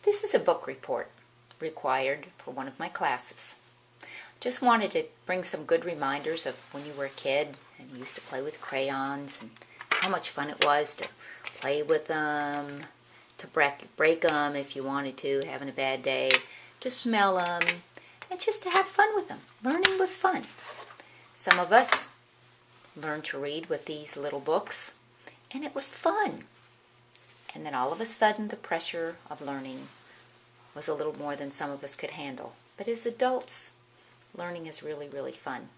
This is a book report required for one of my classes. Just wanted to bring some good reminders of when you were a kid and you used to play with crayons and how much fun it was to play with them, to break them if you wanted to, having a bad day, to smell them, and just to have fun with them. Learning was fun. Some of us learned to read with these little books, and it was fun. And then all of a sudden the pressure of learning was a little more than some of us could handle. But as adults, learning is really, really fun.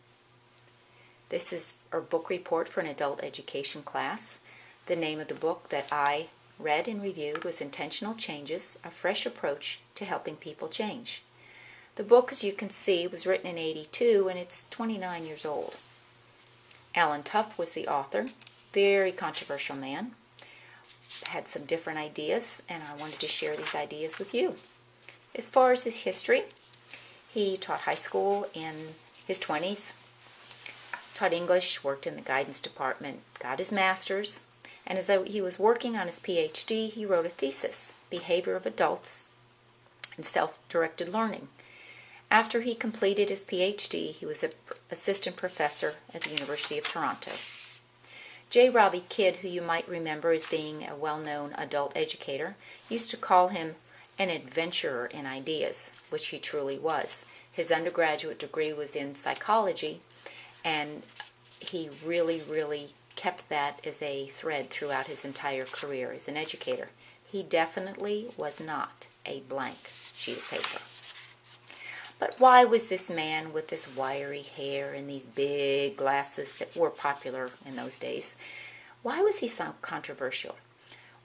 This is our book report for an adult education class. The name of the book that I read and reviewed was Intentional Changes, A Fresh Approach to Helping People Change. The book, as you can see, was written in '82 and it's 29 years old. Alan Tuff was the author, very controversial man. Had some different ideas, and I wanted to share these ideas with you. As far as his history, he taught high school in his 20s, taught English, worked in the guidance department, got his master's, and as he was working on his PhD, he wrote a thesis, Behavior of Adults and Self-Directed Learning. After he completed his PhD, he was an assistant professor at the University of Toronto. J. Robbie Kidd, who you might remember as being a well-known adult educator, used to call him an adventurer in ideas, which he truly was. His undergraduate degree was in psychology, and he really, really kept that as a thread throughout his entire career as an educator. He definitely was not a blank sheet of paper. But why was this man with this wiry hair and these big glasses that were popular in those days, why was he so controversial?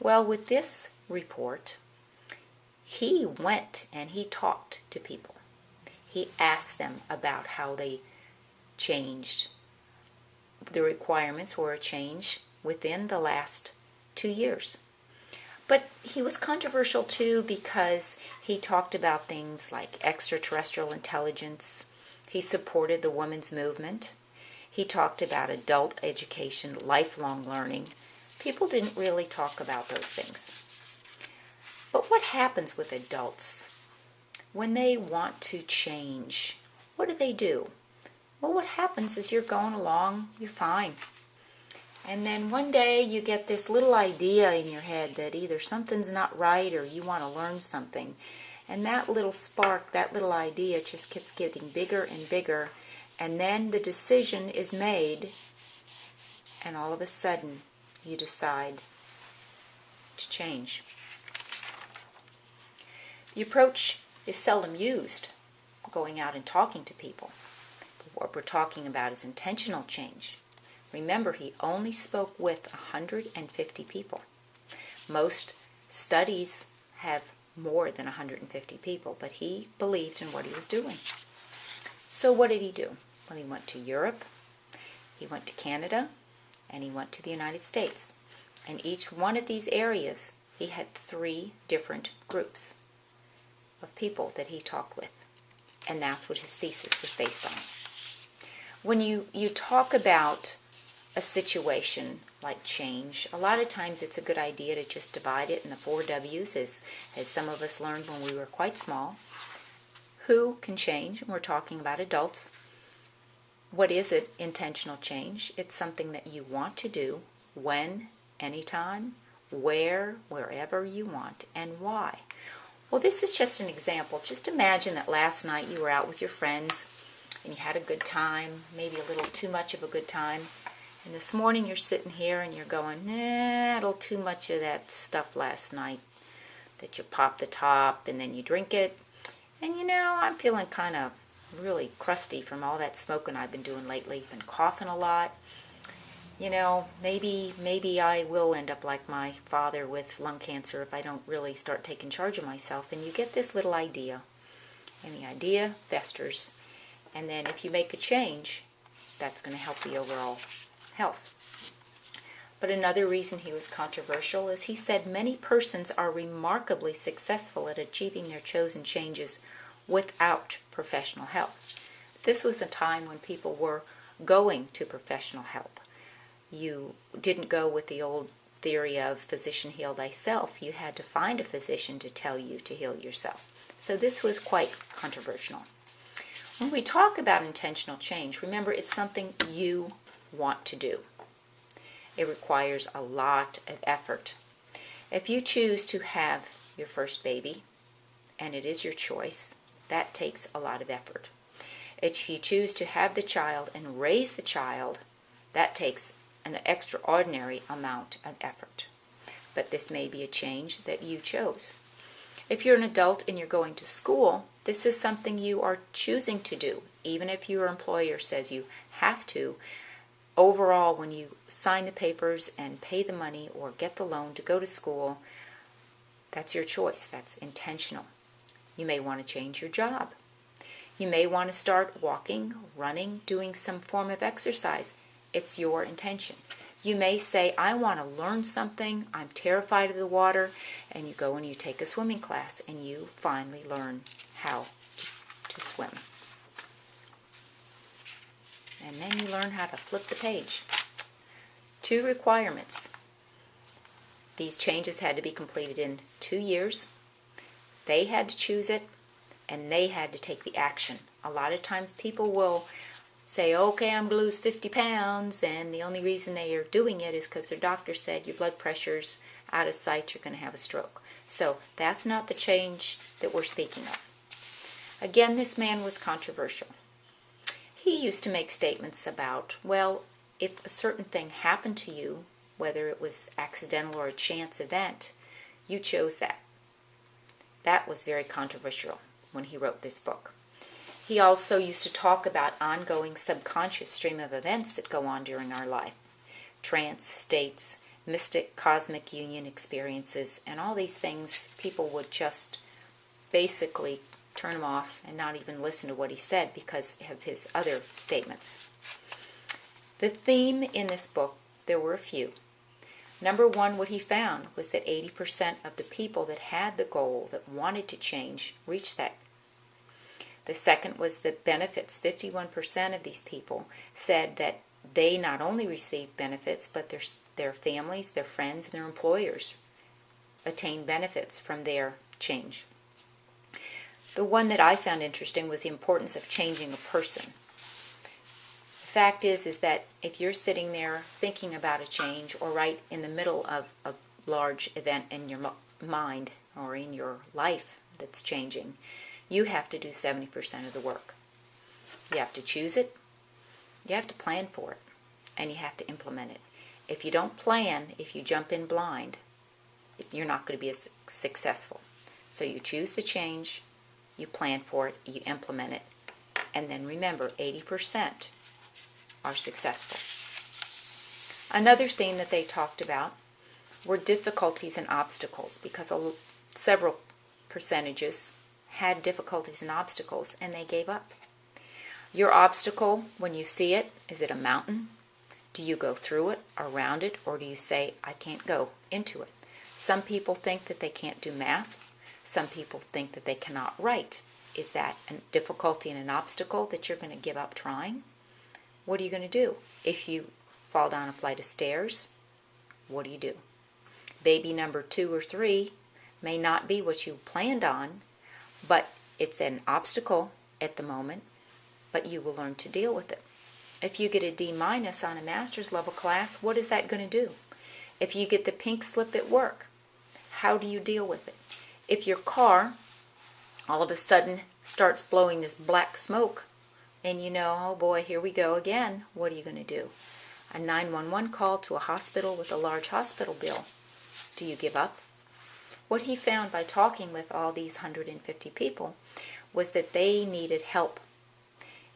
Well, with this report, he went and he talked to people. He asked them about how they changed. The requirements were a change within the last 2 years. But he was controversial too because he talked about things like extraterrestrial intelligence. He supported the women's movement. He talked about adult education, lifelong learning. People didn't really talk about those things. But what happens with adults when they want to change? What do? Well, what happens is you're going along, you're fine. And then one day you get this little idea in your head that either something's not right or you want to learn something. And that little spark, that little idea just keeps getting bigger and bigger. And then the decision is made, and all of a sudden you decide to change. The approach is seldom used, going out and talking to people. But what we're talking about is intentional change. Remember, he only spoke with 150 people. Most studies have more than 150 people, but he believed in what he was doing. So what did he do? Well, he went to Europe, he went to Canada, and he went to the United States. And each one of these areas, he had 3 different groups of people that he talked with. And that's what his thesis was based on. When you talk about a situation like change, a lot of times it's a good idea to just divide it in the 4 W's, as some of us learned when we were quite small. Who can change? And we're talking about adults. What is it? Intentional change. It's something that you want to do, when, anytime, where, wherever you want, and why. Well, this is just an example. Just imagine that last night you were out with your friends and you had a good time, maybe a little too much of a good time. And this morning you're sitting here and you're going, a little too much of that stuff last night, that you pop the top and then you drink it. And you know, I'm feeling kind of really crusty from all that smoking I've been doing lately. Been coughing a lot. You know, maybe I will end up like my father with lung cancer if I don't really start taking charge of myself. And you get this little idea, and the idea festers. And then if you make a change, that's going to help the overall health. But another reason he was controversial is he said many persons are remarkably successful at achieving their chosen changes without professional help. This was a time when people were going to professional help. You didn't go with the old theory of physician heal thyself. You had to find a physician to tell you to heal yourself. So this was quite controversial. When we talk about intentional change, remember it's something you want to do. It requires a lot of effort. If you choose to have your first baby, and it is your choice, that takes a lot of effort. If you choose to have the child and raise the child, that takes an extraordinary amount of effort. But this may be a change that you chose. If you're an adult and you're going to school, this is something you are choosing to do, even if your employer says you have to. Overall, when you sign the papers and pay the money or get the loan to go to school, that's your choice. That's intentional. You may want to change your job. You may want to start walking, running, doing some form of exercise. It's your intention. You may say, I want to learn something. I'm terrified of the water. And you go and you take a swimming class and you finally learn how to swim. And then you learn how to flip the page. 2 requirements. These changes had to be completed in 2 years. They had to choose it, and they had to take the action. A lot of times people will say, okay, I'm going to lose 50 pounds, and the only reason they are doing it is because their doctor said your blood pressure's out of sight, you're going to have a stroke. So that's not the change that we're speaking of. Again, this man was controversial. He used to make statements about, well, if a certain thing happened to you, whether it was accidental or a chance event, you chose that. That was very controversial when he wrote this book. He also used to talk about ongoing subconscious stream of events that go on during our life. Trance states, mystic cosmic union experiences, and all these things people would just basically turn him off and not even listen to what he said because of his other statements. The theme in this book, there were a few. Number 1, what he found was that 80% of the people that had the goal, that wanted to change, reached that. The second was the benefits. 51% of these people said that they not only received benefits, but their families, their friends, and their employers attained benefits from their change. The one that I found interesting was the importance of changing a person. The fact is that if you're sitting there thinking about a change or right in the middle of a large event in your mind or in your life that's changing, you have to do 70% of the work. You have to choose it, you have to plan for it, and you have to implement it. If you don't plan, if you jump in blind, you're not going to be as successful. So you choose the change, you plan for it, you implement it, and then remember, 80% are successful. Another thing that they talked about were difficulties and obstacles, because several percentages had difficulties and obstacles and they gave up. Your obstacle, when you see it, is it a mountain? Do you go through it, around it, or do you say, I can't go into it? Some people think that they can't do math. Some people think that they cannot write. Is that a difficulty and an obstacle that you're going to give up trying? What are you going to do? If you fall down a flight of stairs, what do you do? Baby number 2 or 3 may not be what you planned on, but it's an obstacle at the moment, but you will learn to deal with it. If you get a D- on a master's level class, what is that going to do? If you get the pink slip at work, how do you deal with it? If your car all of a sudden starts blowing this black smoke, and you know, oh boy, here we go again, what are you going to do? A 911 call to a hospital with a large hospital bill. Do you give up? What he found by talking with all these 150 people was that they needed help.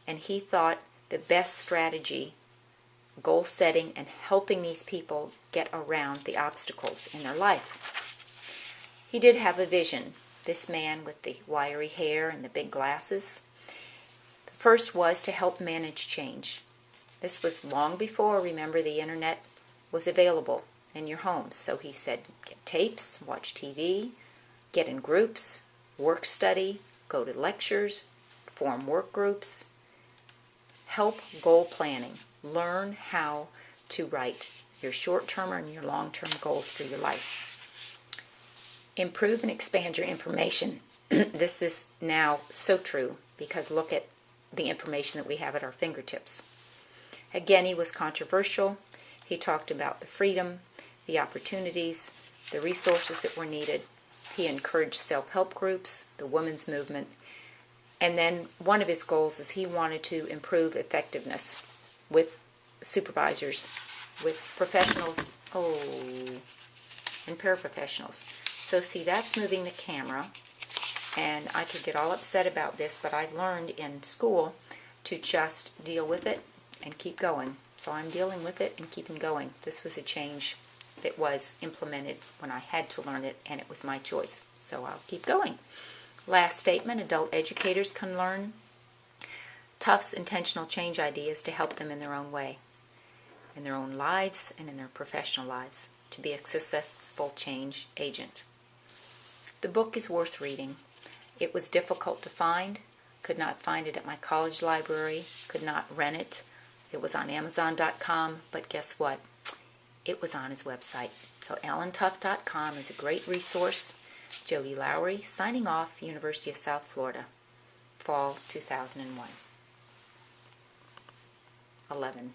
And he thought the best strategy, goal setting, and helping these people get around the obstacles in their life. He did have a vision. This man with the wiry hair and the big glasses. The first was to help manage change. This was long before, remember, the internet was available in your homes. So he said, get tapes, watch TV, get in groups, work study, go to lectures, form work groups, help goal planning, learn how to write your short-term and your long-term goals for your life. Improve and expand your information. This is now so true because look at the information that we have at our fingertips. Again, he was controversial. He talked about the freedom, the opportunities, the resources that were needed. He encouraged self-help groups, the women's movement, and then one of his goals is he wanted to improve effectiveness with supervisors, with professionals, and paraprofessionals. So see, that's moving the camera, and I could get all upset about this, but I learned in school to just deal with it and keep going. So I'm dealing with it and keeping going. This was a change that was implemented when I had to learn it, and it was my choice. So I'll keep going. Last statement, adult educators can learn Tufts' intentional change ideas to help them in their own way, in their own lives and in their professional lives, to be a successful change agent. The book is worth reading. It was difficult to find. Could not find it at my college library. Could not rent it. It was on Amazon.com, but guess what? It was on his website. So AlanTuff.com is a great resource. Jody Lowry, signing off, University of South Florida, fall 2001. 11.